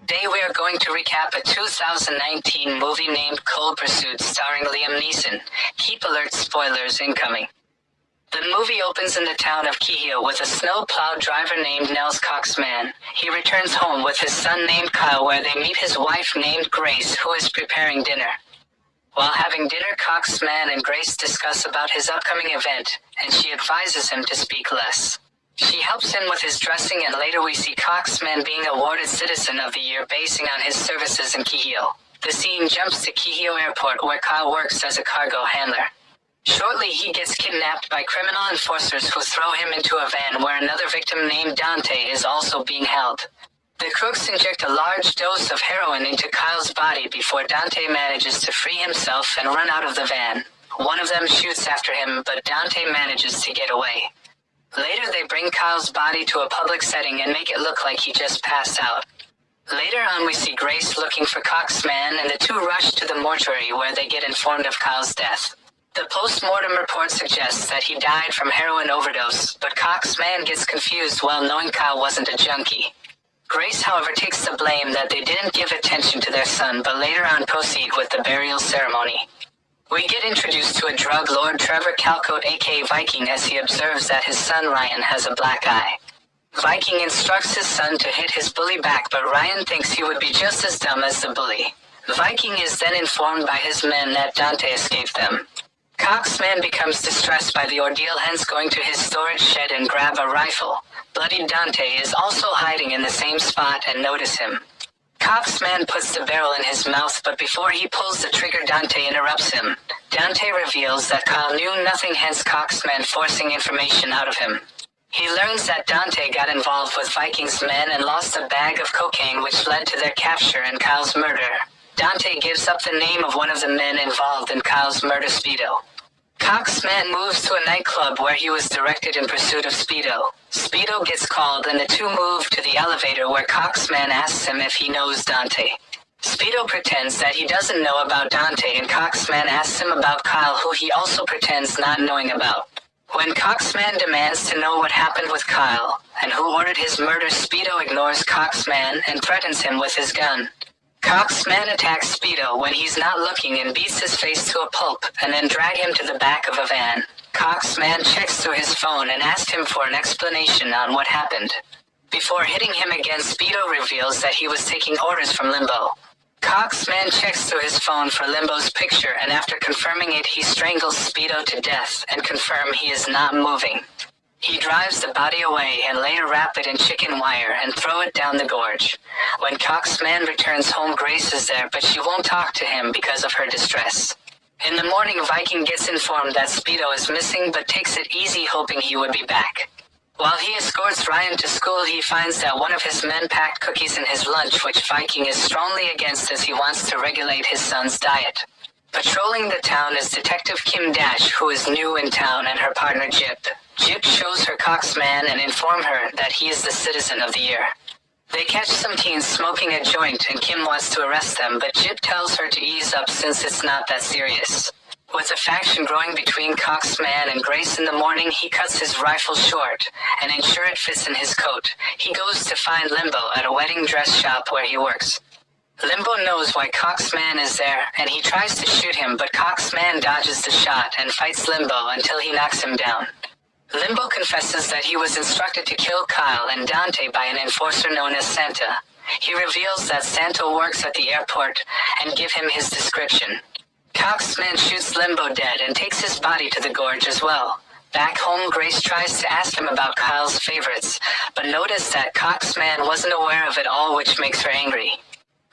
Today we are going to recap a 2019 movie named Cold Pursuit starring Liam Neeson. Keep alert, spoilers incoming. The movie opens in the town of Kihio with a snow-plowed driver named Nels Coxman. He returns home with his son named Kyle, where they meet his wife named Grace, who is preparing dinner. While having dinner, Coxman and Grace discuss about his upcoming event, and she advises him to speak less. She helps him with his dressing, and later we see Coxman being awarded Citizen of the Year basing on his services in Kihio. The scene jumps to Kihio Airport, where Kyle works as a cargo handler. Shortly, he gets kidnapped by criminal enforcers who throw him into a van where another victim named Dante is also being held. The crooks inject a large dose of heroin into Kyle's body before Dante manages to free himself and run out of the van. One of them shoots after him, but Dante manages to get away. Later, they bring Kyle's body to a public setting and make it look like he just passed out. Later on, we see Grace looking for Coxman, and the two rush to the mortuary where they get informed of Kyle's death. The post-mortem report suggests that he died from heroin overdose, but Coxman gets confused while knowing Kyle wasn't a junkie. Grace, however, takes the blame that they didn't give attention to their son, but later on proceed with the burial ceremony. We get introduced to a drug lord, Trevor Calcote, aka Viking, as he observes that his son Ryan has a black eye. Viking instructs his son to hit his bully back, but Ryan thinks he would be just as dumb as the bully. Viking is then informed by his men that Dante escaped them. Coxman becomes distressed by the ordeal, hence going to his storage shed and grab a rifle. Bloody Dante is also hiding in the same spot and notice him. Coxman puts the barrel in his mouth, but before he pulls the trigger, Dante interrupts him. Dante reveals that Kyle knew nothing, hence Coxman forcing information out of him. He learns that Dante got involved with Viking's men and lost a bag of cocaine, which led to their capture and Kyle's murder. Dante gives up the name of one of the men involved in Kyle's murder, Speedo. Coxman moves to a nightclub where he was directed in pursuit of Speedo. Speedo gets called and the two move to the elevator where Coxman asks him if he knows Dante. Speedo pretends that he doesn't know about Dante and Coxman asks him about Kyle, who he also pretends not knowing about. When Coxman demands to know what happened with Kyle and who ordered his murder, Speedo ignores Coxman and threatens him with his gun. Coxman attacks Speedo when he's not looking and beats his face to a pulp and then drag him to the back of a van. Coxman checks through his phone and asks him for an explanation on what happened. Before hitting him again, Speedo reveals that he was taking orders from Limbo. Coxman checks through his phone for Limbo's picture, and after confirming it, he strangles Speedo to death and confirms he is not moving. He drives the body away and later wrap it in chicken wire and throw it down the gorge. When Coxman returns home, Grace is there, but she won't talk to him because of her distress. In the morning, Viking gets informed that Speedo is missing but takes it easy, hoping he would be back. While he escorts Ryan to school, he finds that one of his men packed cookies in his lunch, which Viking is strongly against as he wants to regulate his son's diet. Patrolling the town is Detective Kim Dash, who is new in town, and her partner Jip. Jip shows her Coxman and inform her that he is the Citizen of the Year. They catch some teens smoking a joint and Kim wants to arrest them, but Jip tells her to ease up since it's not that serious. With a faction growing between Coxman and Grace in the morning, he cuts his rifle short and ensure it fits in his coat. He goes to find Limbo at a wedding dress shop where he works. Limbo knows why Coxman is there, and he tries to shoot him, but Coxman dodges the shot and fights Limbo until he knocks him down. Limbo confesses that he was instructed to kill Kyle and Dante by an enforcer known as Santa. He reveals that Santa works at the airport and gives him his description. Coxman shoots Limbo dead and takes his body to the gorge as well. Back home, Grace tries to ask him about Kyle's favorites, but noticed that Coxman wasn't aware of it all, which makes her angry.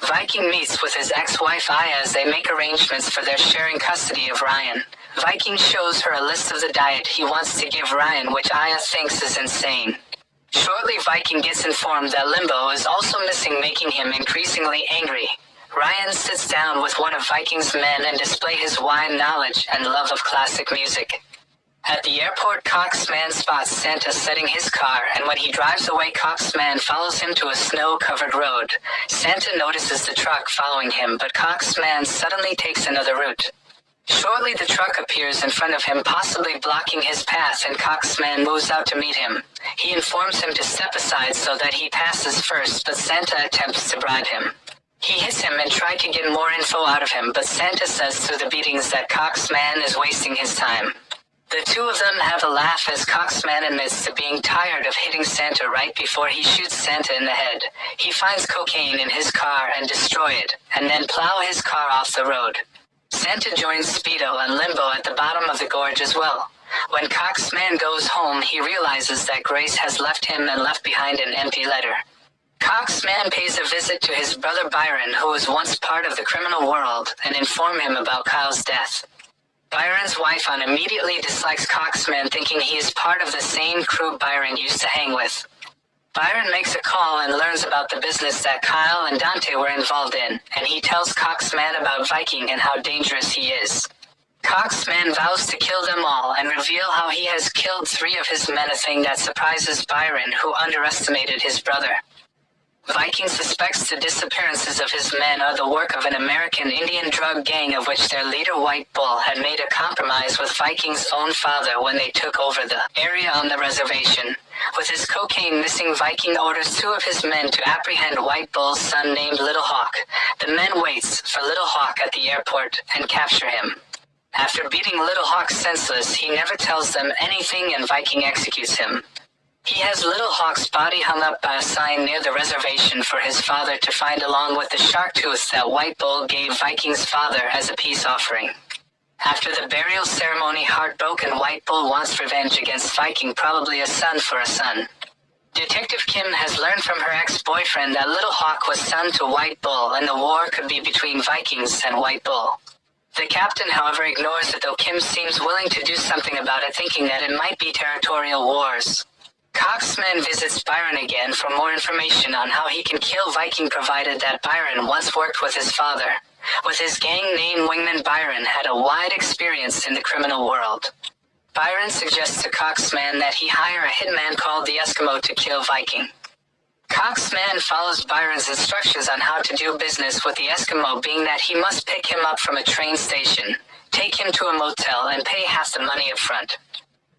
Viking meets with his ex-wife Aya as they make arrangements for their sharing custody of Ryan. Viking shows her a list of the diet he wants to give Ryan, which Aya thinks is insane. Shortly, Viking gets informed that Limbo is also missing, making him increasingly angry. Ryan sits down with one of Viking's men and displays his wide knowledge and love of classic music. At the airport, Coxman spots Santa setting his car, and when he drives away, Coxman follows him to a snow-covered road. Santa notices the truck following him, but Coxman suddenly takes another route. Shortly the truck appears in front of him, possibly blocking his path, and Cox's man moves out to meet him. He informs him to step aside so that he passes first, but Santa attempts to bribe him. He hits him and tries to get more info out of him, but Santa says through the beatings that Cox's man is wasting his time. The two of them have a laugh as Cox's man admits to being tired of hitting Santa right before he shoots Santa in the head. He finds cocaine in his car and destroy it, and then plow his car off the road. Santa joins Speedo and Limbo at the bottom of the gorge as well. When Cox's man goes home, he realizes that Grace has left him and left behind an empty letter. Cox's man pays a visit to his brother Byron, who was once part of the criminal world, and inform him about Kyle's death. Byron's wife immediately dislikes Cox's man, thinking he is part of the same crew Byron used to hang with. Byron makes a call and learns about the business that Kyle and Dante were involved in, and he tells Cox's man about Viking and how dangerous he is. Cox's man vows to kill them all and reveal how he has killed 3 of his men, a thing that surprises Byron, who underestimated his brother. Viking suspects the disappearances of his men are the work of an American Indian drug gang, of which their leader White Bull had made a compromise with Viking's own father when they took over the area on the reservation. With his cocaine missing, Viking orders 2 of his men to apprehend White Bull's son named Little Hawk. The men waits for Little Hawk at the airport and capture him. After beating Little Hawk senseless, he never tells them anything and Viking executes him. He has Little Hawk's body hung up by a sign near the reservation for his father to find, along with the shark tooth that White Bull gave Viking's father as a peace offering. After the burial ceremony, heartbroken, White Bull wants revenge against Viking, probably a son for a son. Detective Kim has learned from her ex-boyfriend that Little Hawk was son to White Bull and the war could be between Vikings and White Bull. The captain, however, ignores it, though Kim seems willing to do something about it, thinking that it might be territorial wars. Cox's man visits Byron again for more information on how he can kill Viking, provided that Byron once worked with his father. With his gang name Wingman, Byron had a wide experience in the criminal world. Byron suggests to Cox's man that he hire a hitman called the Eskimo to kill Viking. Cox's man follows Byron's instructions on how to do business with the Eskimo, being that he must pick him up from a train station, take him to a motel, and pay half the money up front.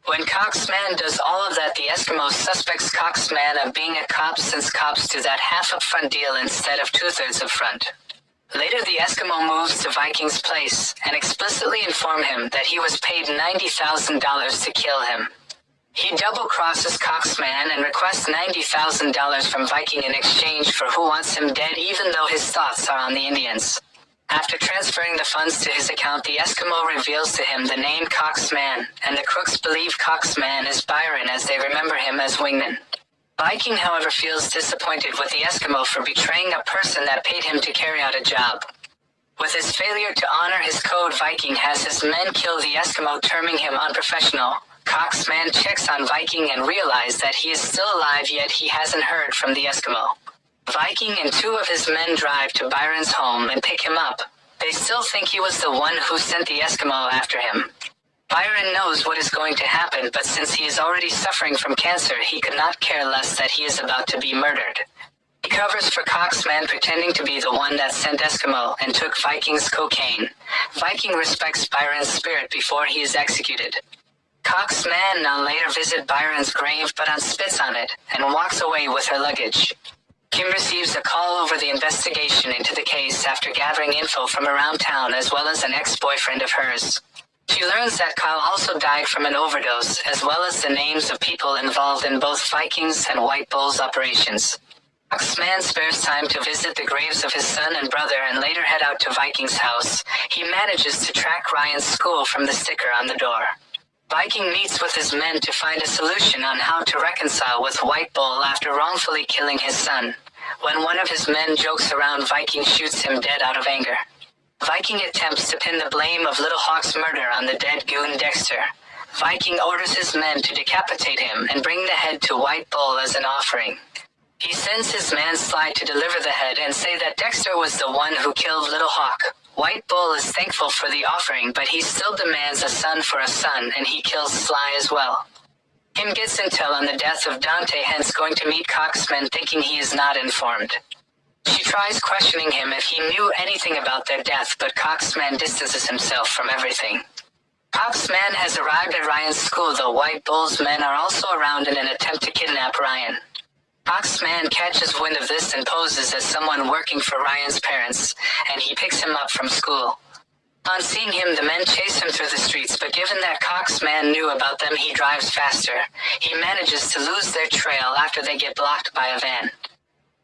When Cox's man does all of that, the Eskimo suspects Cox's man of being a cop, since cops do that half upfront deal instead of 2/3 upfront. Later, the Eskimo moves to Viking's place and explicitly inform him that he was paid $90,000 to kill him. He double-crosses Cox's man and requests $90,000 from Viking in exchange for who wants him dead, even though his thoughts are on the Indians. After transferring the funds to his account, the Eskimo reveals to him the name Cox's man, and the crooks believe Cox's man is Byron as they remember him as Wingman. Viking, however, feels disappointed with the Eskimo for betraying a person that paid him to carry out a job. With his failure to honor his code, Viking has his men kill the Eskimo, terming him unprofessional. Cox's man checks on Viking and realizes that he is still alive, yet he hasn't heard from the Eskimo. Viking and 2 of his men drive to Byron's home and pick him up. They still think he was the one who sent the Eskimo after him. Byron knows what is going to happen, but since he is already suffering from cancer, he could not care less that he is about to be murdered. He covers for Cox's man, pretending to be the one that sent Eskimo and took Viking's cocaine. Viking respects Byron's spirit before he is executed. Cox's man now later visits Byron's grave, but spits on it and walks away with her luggage. Kim receives a call over the investigation into the case after gathering info from around town, as well as an ex-boyfriend of hers. She learns that Kyle also died from an overdose, as well as the names of people involved in both Vikings and White Bull's operations. Cox's man spares time to visit the graves of his son and brother and later head out to Viking's house. He manages to track Ryan's school from the sticker on the door. Viking meets with his men to find a solution on how to reconcile with White Bull after wrongfully killing his son. When one of his men jokes around, Viking shoots him dead out of anger. Viking attempts to pin the blame of Little Hawk's murder on the dead goon Dexter. Viking orders his men to decapitate him and bring the head to White Bull as an offering. He sends his man Sly to deliver the head and say that Dexter was the one who killed Little Hawk. White Bull is thankful for the offering, but he still demands a son for a son, and he kills Sly as well. Kim gets intel on the death of Dante, hence going to meet Cox's men, thinking he is not informed. She tries questioning him if he knew anything about their death, but Coxman distances himself from everything. Coxman has arrived at Ryan's school, though White Bull's men are also around in an attempt to kidnap Ryan. Coxman catches wind of this and poses as someone working for Ryan's parents, and he picks him up from school. On seeing him, the men chase him through the streets, but given that Coxman knew about them, he drives faster. He manages to lose their trail after they get blocked by a van.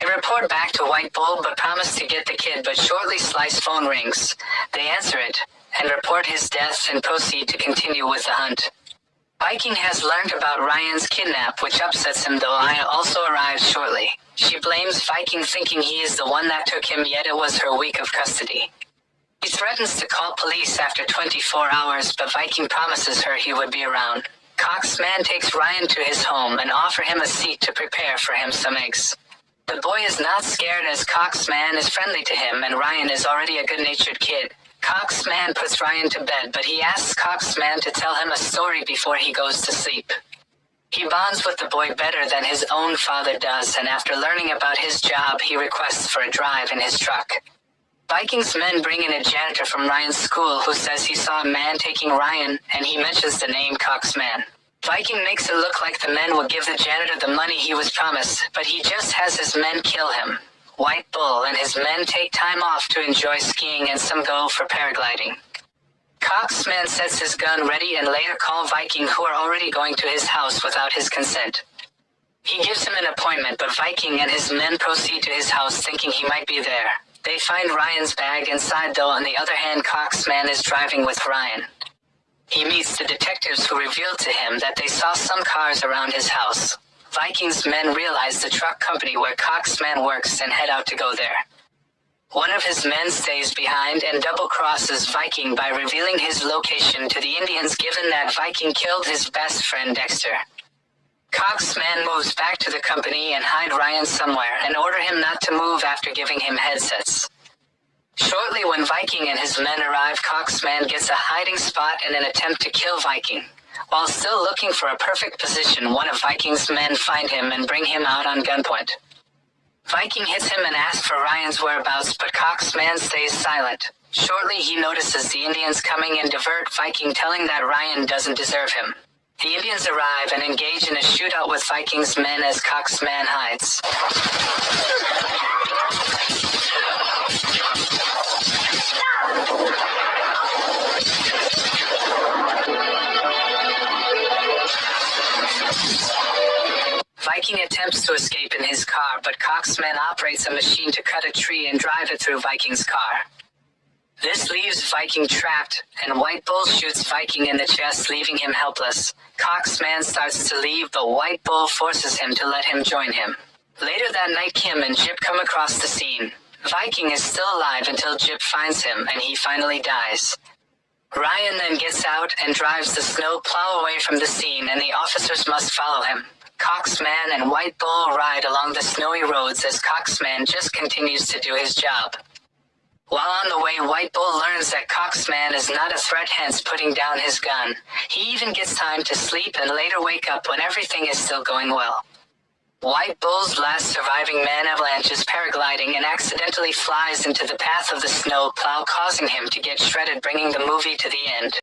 They report back to White Bull but promise to get the kid, but shortly Sly's phone rings. They answer it and report his death and proceed to continue with the hunt. Viking has learned about Ryan's kidnap, which upsets him, though Aya also arrives shortly. She blames Viking, thinking he is the one that took him, yet it was her week of custody. He threatens to call police after 24 hours, but Viking promises her he would be around. Coxman takes Ryan to his home and offers him a seat to prepare for him some eggs. The boy is not scared, as Coxman is friendly to him and Ryan is already a good-natured kid. Coxman puts Ryan to bed, but he asks Coxman to tell him a story before he goes to sleep. He bonds with the boy better than his own father does, and after learning about his job, he requests for a drive in his truck. Viking's men bring in a janitor from Ryan's school who says he saw a man taking Ryan, and he mentions the name Coxman. Viking makes it look like the men will give the janitor the money he was promised, but he just has his men kill him. White Bull and his men take time off to enjoy skiing, and some go for paragliding. Coxman sets his gun ready and later call Viking, who are already going to his house without his consent. He gives him an appointment, but Viking and his men proceed to his house thinking he might be there. They find Ryan's bag inside, though on the other hand Coxman is driving with Ryan. He meets the detectives, who reveal to him that they saw some cars around his house. Viking's men realize the truck company where Coxman works and head out to go there. One of his men stays behind and double-crosses Viking by revealing his location to the Indians, given that Viking killed his best friend Dexter. Coxman moves back to the company and hide Ryan somewhere and order him not to move after giving him headsets. Shortly, when Viking and his men arrive, Coxman gets a hiding spot in an attempt to kill Viking. While still looking for a perfect position, one of Viking's men find him and bring him out on gunpoint. Viking hits him and asks for Ryan's whereabouts, but Coxman stays silent. Shortly, he notices the Indians coming and divert Viking, telling that Ryan doesn't deserve him. The Indians arrive and engage in a shootout with Viking's men as Coxman hides. Viking attempts to escape in his car, but Coxman operates a machine to cut a tree and drive it through Viking's car. This leaves Viking trapped, and White Bull shoots Viking in the chest, leaving him helpless. Coxman starts to leave, but White Bull forces him to let him join him. Later that night, Kim and Jip come across the scene. Viking is still alive until Jip finds him, and he finally dies. Ryan then gets out and drives the snow plow away from the scene, and the officers must follow him. Coxman and White Bull ride along the snowy roads as Coxman just continues to do his job. While on the way, White Bull learns that Coxman is not a threat, hence putting down his gun. He even gets time to sleep and later wake up when everything is still going well. White Bull's last surviving man avalanches paragliding and accidentally flies into the path of the snow plow, causing him to get shredded, bringing the movie to the end.